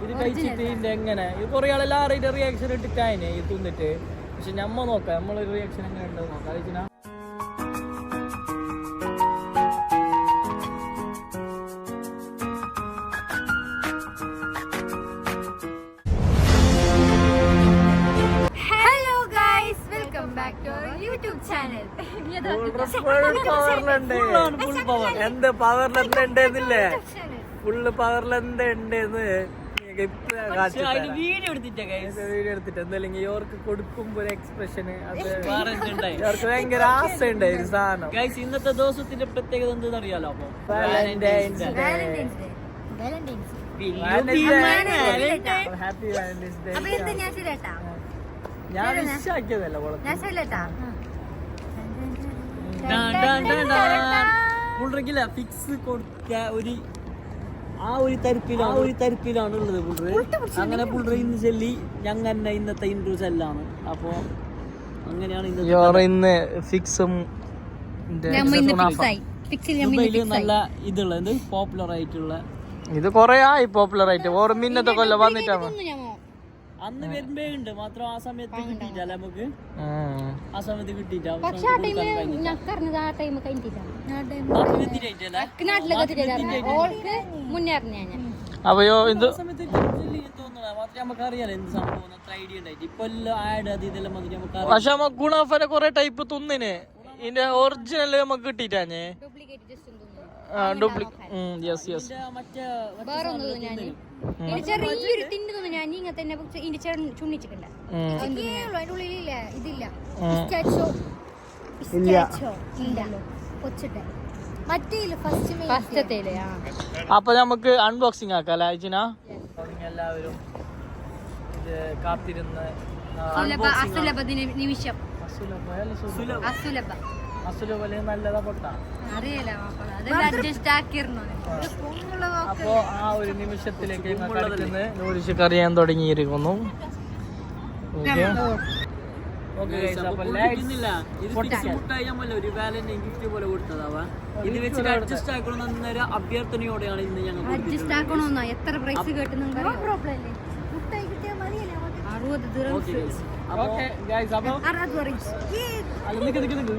ഇത് കഴിച്ചിട്ട് ഇതിന്റെ എങ്ങനെ കുറെ ആളെല്ലാവരും റിയാക്ഷൻ ഇട്ടിട്ടായിനെ ഇത് തിന്നിട്ട്. പക്ഷെ നമ്മ നോക്കാം നമ്മളൊരു റിയാക്ഷൻ എങ്ങനെ ഉണ്ടെന്ന് നോക്കാം. അതിനാ എന്ത് പവറിലെന്തെന്നില്ലേ ഫുള്ള് പവറിലെന്തെന്ന് വീഡിയോ എടുത്തിട്ട് എന്തല്ലെങ്കിൽ ഇവർക്ക് കൊടുക്കുമ്പോ ഒരു എക്സ്പ്രഷന് അത് ഇവർക്ക് ഭയങ്കര ആശ ഉണ്ടായി സാധനം. ഇന്നത്തെ ദിവസത്തിന്റെ പ്രത്യേകത എന്തെന്ന് അറിയാലോ. അപ്പൊ വാലന്റൈൻസ് ഹാപ്പി വാലന്റൈൻസ് ഡേ. ഞാൻ വിശ്വാക്കിയതല്ല പുള്ളിക്കില്ല ഫിക്സ് കൊടുത്ത ഒരു തരത്തിലാണ് ഉള്ളത് പുള്ളി. അങ്ങനെ പുള്ളി ഇന്ന് ചൊല്ലി ഞങ്ങന്നെ ഇന്നത്തെ ഇൻട്രൂസ് എല്ലാമാണ്. അപ്പൊ അങ്ങനെയാണ് ഇന്ന് ഫിക്സും നല്ല ഇതുള്ള പോപ്പുലർ ആയിട്ടുള്ള ഇത് കൊറേ ആയി പോപ്പുലർ ആയിട്ട്. ഓരോ മിന്നത്തെ കൊല്ലം വന്നിട്ടാണ് അന്ന് വരുമ്പേ ഉണ്ട് മാത്രം. ആ സമയത്ത് കിട്ടിയിട്ടല്ല നമുക്ക്. ആ സമയത്ത് കിട്ടിയിട്ടാ അപ്പയോ ഇത് നമുക്ക് അറിയാലോ എന്ത് സംഭവം അത്ര ഐഡിയ ഉണ്ടായിട്ട്. ഇപ്പൊ എല്ലാം ആഡ് അത് ഇതെല്ലാം വന്നിട്ട് നമുക്ക്. പക്ഷെ നമുക്ക് ഗുണാഫല കൊറേ ടൈപ്പ് തിന്നിന്. ഇതിന്റെ ഒറിജിനൽ നമുക്ക് കിട്ടിയിട്ടാഞ്ഞേ ചെറിയൊരു തിന്നു ഞാൻ ഇങ്ങനെ തന്നെ ചുണ്ണിച്ചിട്ടുണ്ട്. ഇതില്ല അപ്പൊ നമുക്ക് അൺബോക്സിംഗ് ആക്കാം. എല്ലാവരും ഇത് കാത്തിരുന്ന് നിമിഷം നല്ലതാ പൊട്ട അപ്പൊ ആ ഒരു നിമിഷത്തിലേക്ക് അറിയാൻ തുടങ്ങിയിരിക്കുന്നു. അഭ്യർത്ഥനയോടെയാണ് ഇന്ന് ഞങ്ങൾ എത്ര പ്രൈസ് കേട്ടുന്നുണ്ട്.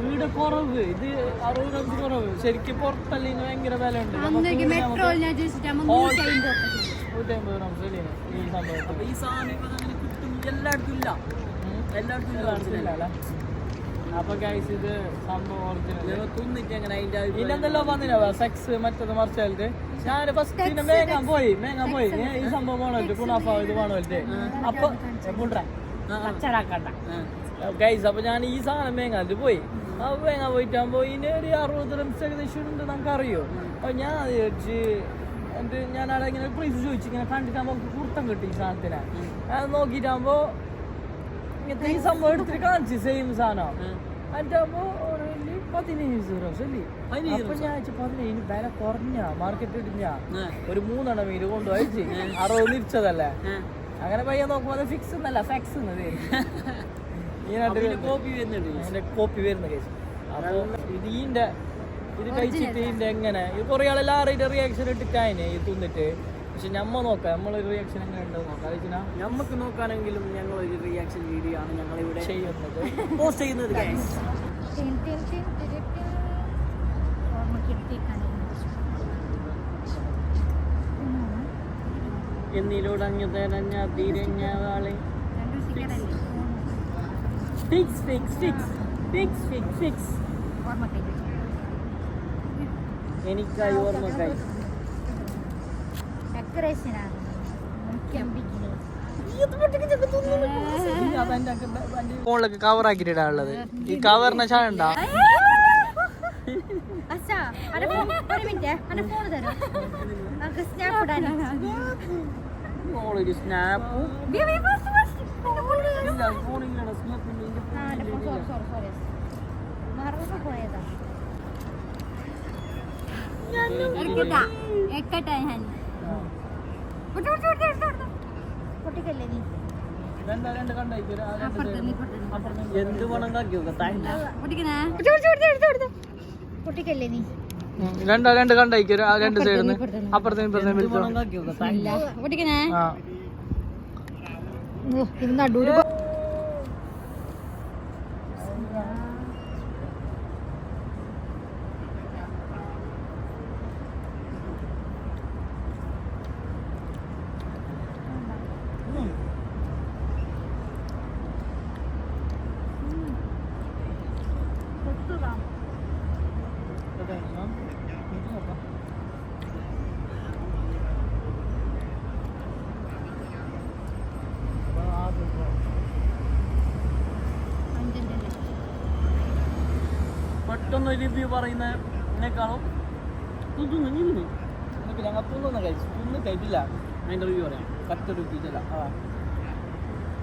വീട് കുറവ് ഇത് 60 കുറവ് ശരിക്കും പുറത്തല്ല ഭയങ്കര വില ഉണ്ട്. ഈ സാധനം എല്ലായിടത്തും ഇല്ല. അപ്പൊ ഗൈസ് ഇത് സംഭവം ഒറിജിനൽ തിന്നിട്ട് അങ്ങനെ അതിന്റെ ഇല്ലെന്നല്ലോ വന്നില്ല സെക്സ് മറ്റത് മറിച്ചായിട്ട്. ഞാൻ ഫസ്റ്റ് മേങ്ങാൻ പോയി ഈ സംഭവം വേണമല്ലോ കുണാഫ ഇത് വേണമല്ലേ. അപ്പൊ കച്ചറാക്കണ്ട ഗൈസ്. അപ്പൊ ഞാൻ ഈ സാധനം മേങ്ങാണ്ട് പോയി. മേങ്ങാൻ പോയിട്ടാകുമ്പോ ഇനി ഒരു 60 റംസ് ഏകദേശം ഉണ്ട് നമുക്ക് അറിയോ. അപ്പൊ ഞാൻ വിചാരിച്ച് ഞാൻ അവിടെ ഇങ്ങനെ പ്രൈസ് ചോദിച്ചു. ഇങ്ങനെ കണ്ടിട്ടാകുമ്പോ കുർത്തം കിട്ടി ഈ സാധനത്തിന്. അത് നോക്കിട്ടാകുമ്പോ ഇങ്ങനത്തെ ഈ സംഭവം എടുത്തിട്ട് കാണിച്ചു സെയിം സാധനം. എന്നിട്ടാകുമ്പോ 15 റംസ് അല്ലേ. അപ്പൊ ഞാൻ 15 വില കുറഞ്ഞ മാർക്കറ്റ് ഇടിഞ്ഞ ഒരു 3 മീൻ കൊണ്ടുപോയി 60 തിരിച്ചതല്ലേ. അങ്ങനെ പയ്യ നോക്കുമ്പോ ഫിക്സ് എന്നല്ല ഫാക്സ് കോപ്പി വരുന്ന കേസ്. അപ്പൊ ഇത് കഴിച്ചിട്ട് ഇതിന്റെ എങ്ങനെ കുറെ ആളെല്ലാവരും റിയാക്ഷൻ ഇട്ടിട്ടായിനെ ഇത് തിന്നിട്ട്. പക്ഷെ നമ്മ നോക്കാം നമ്മളൊരു റിയാക്ഷൻ എങ്ങനെ ഉണ്ടോ നോക്കാം. നമുക്ക് നോക്കാനെങ്കിലും ഞങ്ങളൊരു റിയാക്ഷൻ വീഡിയോ ആണ് ഞങ്ങൾ ഇവിടെ ചെയ്യുന്നത് പോസ്റ്റ് ചെയ്യുന്നത്. എന്നിലൂടഞ്ഞു തെരഞ്ഞ തിരഞ്ഞ വാളെ എനിക്കായി ഓർമ്മക്കായി ഫോണിലൊക്കെ കവർ ആക്കിട്ടാണുള്ളത്. ഈ കവറിന് ചായണ്ടാ പൊട്ടിക്കല്ലേ നീ രണ്ട് കണ്ടായിക്കും രണ്ട് സൈഡിൽ നിന്ന് അപ്പുറത്തേനും ഇപ്പുറത്തേനും വിളിച്ചോ. ആ നടൂര് പെട്ടെന്ന് റിവ്യൂ പറയുന്നതിനേക്കാളും തിന്നുന്നില്ല. എന്നിട്ട് ഞങ്ങൾ തിന്നിട്ടില്ല. അതിൻ്റെ റിവ്യൂ പറയാം. കറക്റ്റ് റിവ്യൂ ഇല്ല.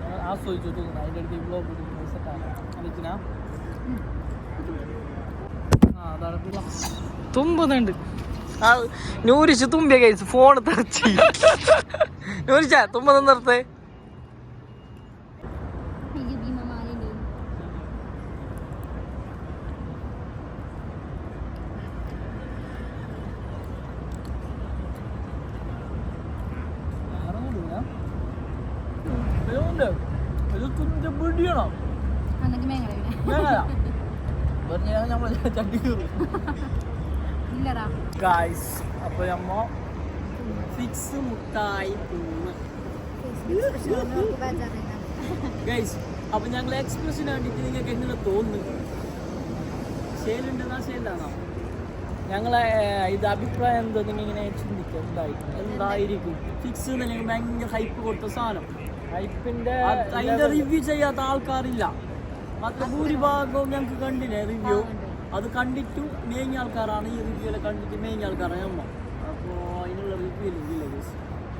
ഞങ്ങൾ ആസ്വദിച്ചു തിന്നുന്നു. അതിൻ്റെ അടുത്ത് ബ്ലോഗ് സെറ്റാണ് അനിച്ചിനാ. തുമ്പുന്നുണ്ട്. നൂരിച്ച് തുമ്പിയ കഴിച്ച് ഫോൺ തെറിച്ച്. നൂരിച്ച തുമ്പ നിർത്തേ. അപ്പൊ നമ്മ ഫിക്സ് മുട്ടായി ഗൈസ്. അപ്പൊ ഞങ്ങൾ എക്സ്പ്രഷന് വേണ്ടിട്ട് നിങ്ങൾക്ക് എങ്ങനെ തോന്നുന്നു? ശേലുണ്ടെന്നാ ശേലാണോ? ഞങ്ങളെ ഇത് അഭിപ്രായം എന്തോ നിങ്ങൾ ഇങ്ങനെ ചിന്തിക്കുക എന്തായിരിക്കും ഫിക്സ് ഞങ്ങൾ ഭയങ്കര ഹൈപ്പ് കൊടുത്ത സാധനം. ഹൈപ്പിന്റെ അതിന്റെ റിവ്യൂ ചെയ്യാത്ത ആൾക്കാരില്ല. മാത്രം ഭൂരിഭാഗവും ഞങ്ങൾക്ക് കണ്ടില്ലേ റിവ്യൂ. അത് കണ്ടിട്ടു മേഞ്ഞ ആൾക്കാരാണ്. ഈ റിവ്യൂലെ കണ്ടിട്ട് മേഞ്ഞ ആൾക്കാരാണ് നമ്മ. അപ്പോൾ അതിനുള്ള റിവ്യൂ ഇല്ല ഗൈസ്.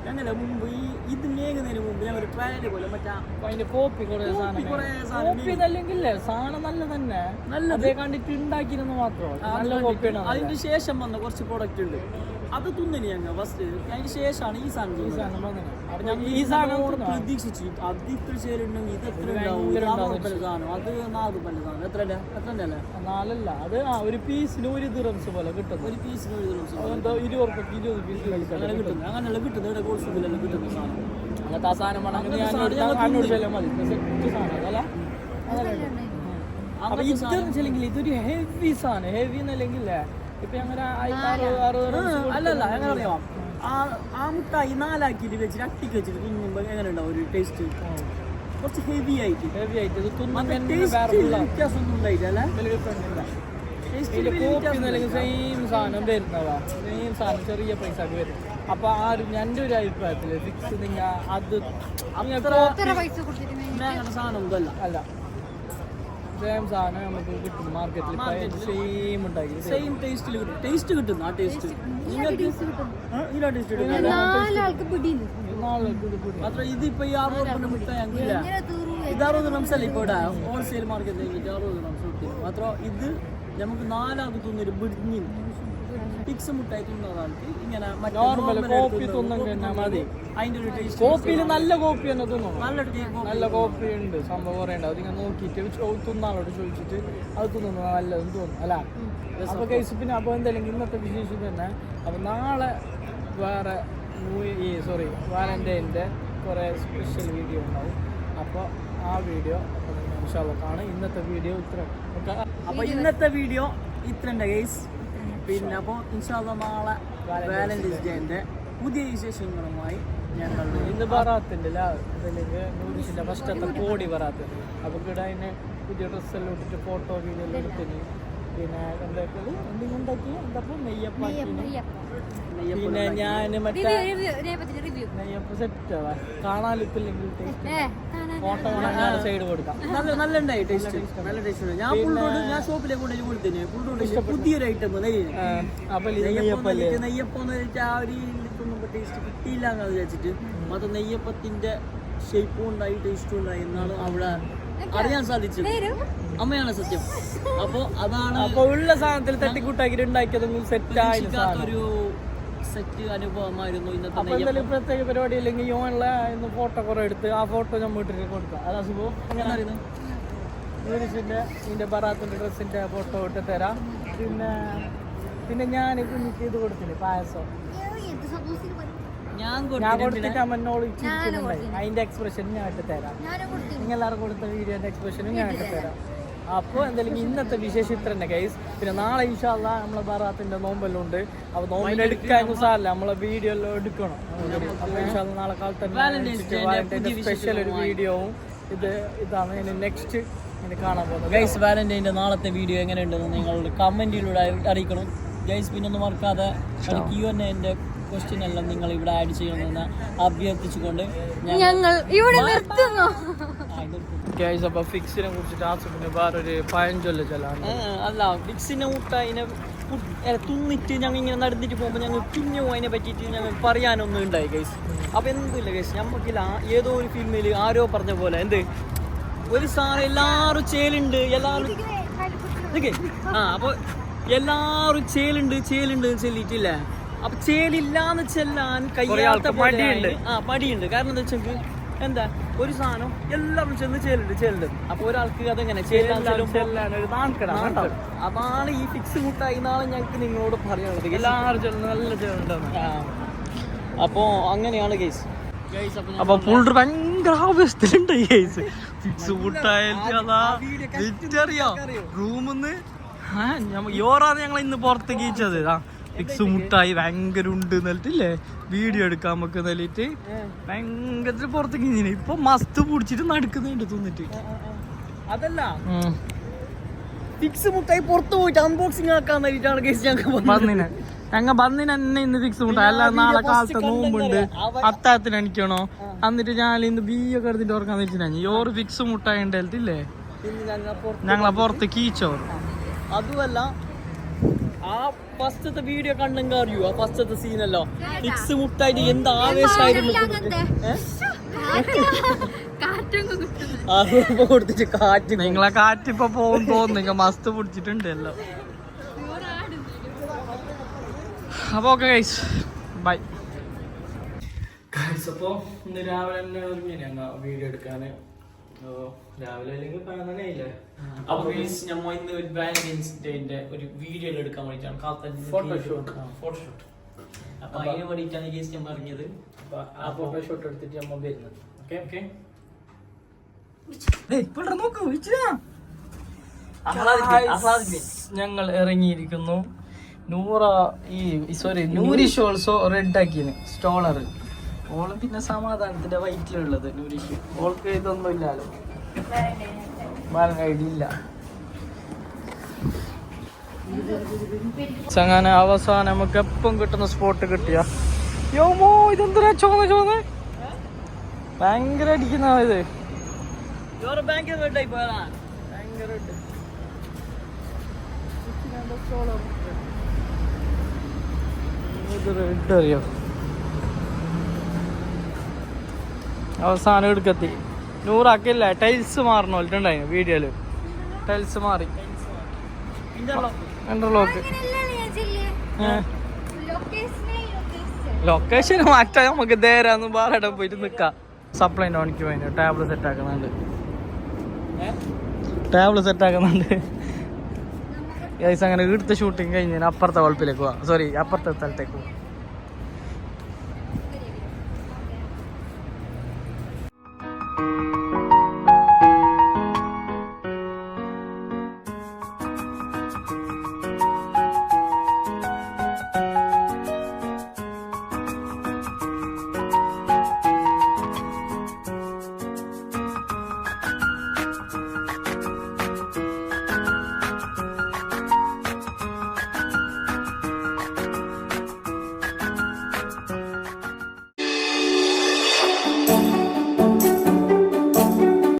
ഞങ്ങളുടെ മുമ്പ് ഇത് മേങ്ങുന്നതിന് മുമ്പ് ഞങ്ങൾ ട്രയൽ പോലെ മറ്റേ അതിന്റെ കോപ്പി കുറേ സാധനം അല്ലെങ്കിൽ സാധനം നല്ല തന്നെ നല്ലത് കണ്ടിട്ട് ഉണ്ടാക്കിയിരുന്നു മാത്രം നല്ല കോപ്പിയാണ്. അതിന് ശേഷം വന്ന കുറച്ച് പ്രോഡക്റ്റ് ഉണ്ട്. അത് തിന്നിന് ഞങ്ങൾ ഫസ്റ്റ്. അതിന് ശേഷമാണ് ഈ സാധനം വന്നത്. അപ്പൊ ഞങ്ങൾ ഈ സാധനം പ്രതീക്ഷിച്ചു അത് ഇത്ര ശേലുണ്ടെങ്കിൽ ഇത് എത്ര സാധനം. അത് 4 പല്ല സാധനം. എത്ര അല്ലേ? 4 അല്ല. അത് ഒരു പീസിന് 1 ദിറംസ് പോലെ കിട്ടും. ഒരു പീസിന് 1 ദിറംസ് 20 രൂപയ്ക്ക് 20 പീസ് അങ്ങനെ കിട്ടും. അങ്ങനെയല്ല കിട്ടുന്നത്. ഇവിടെ കോഴ്സിലെല്ലാം കിട്ടുന്ന സാധനം. അങ്ങനത്തെ ആ സാധനം ഇതൊരു ഹെവി സാധനം. ഹെവി എന്നല്ലെങ്കിൽ ഇപ്പൊ അങ്ങനെ അല്ലല്ല എങ്ങനെ അറിയാം. ആ മുട്ടായി 4 ആക്കിയിട്ട് വെച്ചിട്ട് അട്ടിക്ക് വെച്ചിട്ട് തിന്നുമ്പോ എങ്ങനെ ഉണ്ടാവും ഒരു ടേസ്റ്റ്? കുറച്ച് ഹെവി ആയിട്ട് വ്യത്യാസമൊന്നും ഉണ്ടായില്ല. സെയിം സാധനം വരുന്നതാ. സെയിം സാധനം ചെറിയ പൈസ ആക്കി വരും. അപ്പൊ എൻ്റെ ഒരു അഭിപ്രായത്തില് ഫിക്സ് നിങ്ങൾ അത് സാധനം ഒന്നുമല്ല. അല്ല സെയിം സാധനം നമുക്ക് കിട്ടും മാർക്കറ്റിൽ. സെയിം ഉണ്ടാക്കി സെയിം ടേസ്റ്റിൽ കിട്ടും. ടേസ്റ്റ് കിട്ടും. ആ ടേസ്റ്റ് മാത്രം ഇതിപ്പോ ഈ 60 രൂപ മുട്ടായി ഞങ്ങൾക്കില്ല. ഇത് 60 റംസല്ല ഇപ്പൊ ഇവിടെ ഹോൾസെയിൽ മാർക്കറ്റിൽ 60 റംസ് കിട്ടും. മാത്രം ഇത് നമുക്ക് 4 ആൾക്ക് തോന്നുന്നൊരു ബിഡിഞ്ഞി ഫിക്സ് മുട്ടായി തിന്നതാൾക്ക് ഇങ്ങനെ നോർമൽ കോപ്പി തിന്നുന്ന മതി. അതിന്റെ ഒരു ടേസ്റ്റ് കോപ്പിയിൽ നല്ല കോപ്പി തന്നെ തിന്നും. നല്ല കോപ്പി ഉണ്ട്. സംഭവം പറയണ്ട. അതിങ്ങനെ നോക്കിയിട്ട് തിന്നാളോട് ചോദിച്ചിട്ട് അത് തിന്നുന്നു നല്ലതെന്ന് തോന്നുന്നു അല്ല. അപ്പൊ കേസ് പിന്നെ അപ്പൊ എന്തായാലും ഇന്നത്തെ വിശേഷം തന്നെ. അപ്പൊ നാളെ വേറെ വാലന്റൈൻ്റെ കുറേ സ്പെഷ്യൽ വീഡിയോ ഉണ്ടാവും. അപ്പോൾ ആ വീഡിയോ കാണും. ഇന്നത്തെ വീഡിയോ ഇത്ര. അപ്പോൾ ഇന്നത്തെ വീഡിയോ ഇത്ര ഉണ്ട് ഗൈസ്. പിന്നെ അപ്പോൾ ഇൻഷാല്ലാ നാളെ വാലന്റൈൻസ് ഡേൻ്റെ പുതിയ വിശേഷങ്ങളുമായി ഞങ്ങൾ ഇന്ന് ബറാത്തിൻ്റെ നൂറിൻ്റെ ഫസ്റ്റത്തെ കോടി ബറാത്ത്. അപ്പോൾ ഇവിടെ അതിന് പുതിയ ഡ്രസ്സെല്ലാം ഇട്ടിട്ട് ഫോട്ടോ വീഡിയോ എല്ലാം എടുത്തിന്. പിന്നെ എന്താക്കിയത് എന്തെങ്കിലുണ്ടാക്കി എന്താ നെയ്യപ്പാക്കി. പിന്നെ ഞാൻ മറ്റേ നെയ്യപ്പ സെറ്റ് കാണാനിപ്പില്ലെങ്കിൽ ഫോട്ടോ സൈഡ് കൊടുക്കാം. നല്ല ഉണ്ടായി ടേസ്റ്റ്. നല്ല ടേസ്റ്റ്. ഞാൻ ഷോപ്പിലേക്ക് കൊണ്ടു കൊടുത്തിന്. പുതിയൊരു ഐറ്റം നെയ്യപ്പം എന്ന് വെച്ചാൽ ആ ഒരു ടേസ്റ്റ് കിട്ടിയില്ല എന്ന് വിചാരിച്ചിട്ട് മാത്രം നെയ്യപ്പത്തിന്റെ ഷേപ്പും ഉണ്ടായി ടേസ്റ്റും ഉണ്ടായി എന്നാണ് അവിടെ അറിയാൻ സാധിച്ചത്. അമ്മയാണ് സത്യം. അപ്പൊ അതാണ് അപ്പൊ ഉള്ള സാധനത്തിൽ തട്ടിക്കൂട്ടാക്കി ഉണ്ടാക്കിയതൊന്നും സെറ്റായിട്ടൊരു സെറ്റ് അനുഭവമായിരുന്നു ഇന്നത്തെ. പ്രത്യേക പരിപാടി അല്ലെങ്കിൽ ഓൺലെ ഇന്ന് ഫോട്ടോ കുറെ എടുത്ത് ആ ഫോട്ടോ നമ്മൾ ഇട്ടിട്ട് കൊടുക്കാം. അതാ സുഖം. അങ്ങനെ അറിയുന്നത് ഇതിന്റെ ബറാത്തിന്റെ ഡ്രസ്സിന്റെ ഫോട്ടോ ഇട്ട് തരാം. പിന്നെ പിന്നെ ഞാൻ കുഞ്ഞിക്ക് ഇത് കൊടുത്തില്ലേ പായസം ഞാൻ കൊടുത്തിട്ട് അമ്മനോട് ചിരിക്കുന്നുണ്ടായി അതിന്റെ എക്സ്പ്രഷൻ ഞാൻ ഇട്ട് തരാം. നിങ്ങൾ എല്ലാവരും കൊടുത്ത വീഡിയോന്റെ എക്സ്പ്രഷനും ഞാൻ ഇട്ട് തരാം. അപ്പോൾ എന്തായാലും ഇന്നത്തെ വിശേഷം ഇത്ര തന്നെ ഗൈസ്. പിന്നെ നാളെ ഇൻഷാ അല്ലാഹ് നമ്മളെ ബറാത്തിന്റെ നോമ്പെല്ലാം ഉണ്ട്. അപ്പോൾ നോമ്പിന് എടുക്കാൻ സാറില്ല, നമ്മളെ വീഡിയോ എല്ലാം എടുക്കണം. അപ്പോൾ ഇൻഷാ അല്ലാഹ് നാളെ കാലത്ത് സ്പെഷ്യൽ ഒരു വീഡിയോവും ഇതാണ് ഇനി നെക്സ്റ്റ് കാണാൻ പോകുന്നത് ഗൈസ്. വാലന്റൈൻ്റെ നാളത്തെ വീഡിയോ എങ്ങനെയുണ്ടെന്ന് നിങ്ങളുടെ കമന്റിലൂടെ അറിയിക്കണം ഗൈസ്. പിന്നെ ഒന്നും മറക്കാതെ Q&A ക്വസ്റ്റ്യൻ എല്ലാം നിങ്ങൾ ഇവിടെ ആഡ് ചെയ്യണമെന്ന് അഭ്യർത്ഥിച്ചുകൊണ്ട് ഞങ്ങൾ ഇവിടെ നിർത്തുന്നു. അപ്പൊ ഫിക്സിനെ കുറിച്ചിട്ട് ആസിഫിന് വേറൊരു പഴഞ്ചൊല്ല ചെല്ലാണ്. അല്ല, ഫിക്സിനെ മുട്ടായിനെ തിന്നിട്ട് ഞങ്ങൾ ഇങ്ങനെ നടന്നിട്ട് പോകുമ്പോൾ ഞങ്ങൾ പിന്നെ അതിനെ പറ്റിയിട്ട് ഞങ്ങൾ പറയാനൊന്നും ഉണ്ടായി ഗൈസ്. അപ്പൊ എന്തില്ല ഗൈസ്, നമുക്കില്ല ഏതോ ഒരു ഫിലിമിൽ ആരോ പറഞ്ഞ പോലെ എന്ത് ഒരു സാറ് എല്ലാവരും ചേലുണ്ട് എല്ലാവരും അപ്പൊ എല്ലാവരും ചേലുണ്ട് ചെല്ലിട്ടില്ലേ. അപ്പൊ ചേലില്ലാന്ന് ചെല്ലാൻ കഴിയാത്ത മടിയുണ്ട്. കാരണം എന്താ വെച്ചെങ്കിൽ എന്താ ഒരു സാധനം എല്ലാവരും ചെന്ന് ചേലുണ്ട്. അപ്പൊ ഒരാൾക്ക് അതെങ്ങനെ അതാണ് ഈ ഫിക്സ് മുട്ടായി നാളെ ഞങ്ങൾക്ക് നിങ്ങളോട് പറയാനുള്ളത്. എല്ലാവരും നല്ല ചേലുണ്ടെന്ന്. അപ്പോ അങ്ങനെയാണ് കേസ്. അപ്പൊ പുള്ളി ഭയങ്കര ആവേശത്തിലുണ്ട് കേസ്. ഫിക്സ് മുട്ടായിറിയാം റൂമിന്ന് യോറാണ് ഞങ്ങൾ ഇന്ന് പുറത്തേക്ക് ഈച്ചത്. ഫിക്സ് മുട്ടായി ഭയങ്കര ഉണ്ട് എന്നിട്ടില്ലേ വീഡിയോ എടുക്കാൻ നമുക്ക് എന്നിട്ട് ഭയങ്കര പുറത്തേക്ക് ഇങ്ങനെ ഇപ്പൊ മസ്ത് പിടിച്ചിട്ട് നടക്കുന്നുണ്ട് തിന്നിട്ട്. അതല്ല ഫിക്സ് മുട്ടായി പുറത്ത് പോയിട്ട് അൺബോക്സിങ് ആക്കാൻ വേണ്ടിട്ടാണ് കേസ് ഞങ്ങൾ വന്നിന് എന്നെ ഇന്ന് ഫിക്സ് മുട്ടായി. അല്ല നാളെ കാലത്തെ നോമ്പുണ്ട്, അത്താഴത്തിന് അണിക്കണോ എന്നിട്ട് ഞാൻ ഇന്ന് ബിയൊക്കെ എടുത്തിട്ട് ഓർക്കാൻ വെച്ചിട്ട് യോറ് ഫിക്സ് മുട്ടായി ഉണ്ടല്ലേ ഞങ്ങളെ പുറത്ത് കീച്ചോറ്. അതുമല്ല ആ ഫസ്റ്റത്തെ വീഡിയോ കണ്ടെങ്കിൽ അറിയൂ, ആ ഫസ്റ്റത്തെ സീനല്ലോ ഫിക്സ് മുട്ടായിട്ട് എന്ത് ആവേശമായിരുന്നു. കൊടുത്തിട്ട് കാറ്റ് നിങ്ങളെ കാറ്റ് ഇപ്പൊ പോകും തോന്നുന്നു മസ്ത് പിടിച്ചിട്ടുണ്ടല്ലോ. അപ്പൊ ഓക്കെ ഗൈസ് ബൈ ഗൈസ്. അപ്പോൾ ഇന്ന് രാവിലെ തന്നെ ഒരുങ്ങി ഞങ്ങൾ വീഡിയോ എടുക്കാന്. രാവിലെ അല്ലെങ്കിൽ തന്നെ ഇല്ലേ. അപ്പൊ ഞമ്മ ഇന്ന് ഒരു വാലന്റൈൻസ് ഡേന്റെ ഒരു വീഡിയോ എടുക്കാൻ വേണ്ടിയിട്ടാണ് ഫോട്ടോഷൂട്ട്. അപ്പൊ അതിന് വേണ്ടിയിട്ടാണ് കേസ് ഞാൻ പറഞ്ഞത്. ആ ഫോട്ടോഷൂട്ട് എടുത്തിട്ട് നമ്മ വരുന്നത്. ഓക്കെ ഞങ്ങൾ ഇറങ്ങിയിരിക്കുന്നു. നൂരിഷ് ഓൾസോ റെഡ് ആക്കിന് സ്റ്റോളർ. ഓള് പിന്നെ സമാധാനത്തിന്റെ വൈറ്റിലുള്ളത് നൂരിഷ്. ഓൾക്ക് ഇതൊന്നും ഇല്ലല്ലോ, ഇല്ല. അങ്ങനെ അവസാനം നമുക്ക് എപ്പം കിട്ടുന്ന സ്പോട്ട് കിട്ടിയ യോമോ ഇതെന്താ ചോന്ന ഭയങ്കര അടിക്കുന്ന ഇത് ഭയങ്കര റെഡ് അറിയോ. അവസാനം എടുക്കത്തി നൂറാക്കില്ല. ടൈൽസ് മാറണോട്ടുണ്ടായിരുന്നു വീഡിയോയില്. ടൈൽസ് മാറി ഇന്റർലോക്ക്. ലൊക്കേഷൻ മാറ്റാൻ നമുക്ക് നേരാന്ന് വേറെ പോയിട്ട് നിക്കാം. സപ്ലൈൻ്റെ പണിക്ക് പോയി ടേബിൾ സെറ്റ് ആക്കുന്നുണ്ട്. അങ്ങനെ ഇവിടുത്തെ ഷൂട്ടിങ് കഴിഞ്ഞ് അപ്പുറത്തെ വളപ്പിലേക്ക് പോവാം. സോറി, അപ്പുറത്തെ സ്ഥലത്തേക്ക് പോവാം.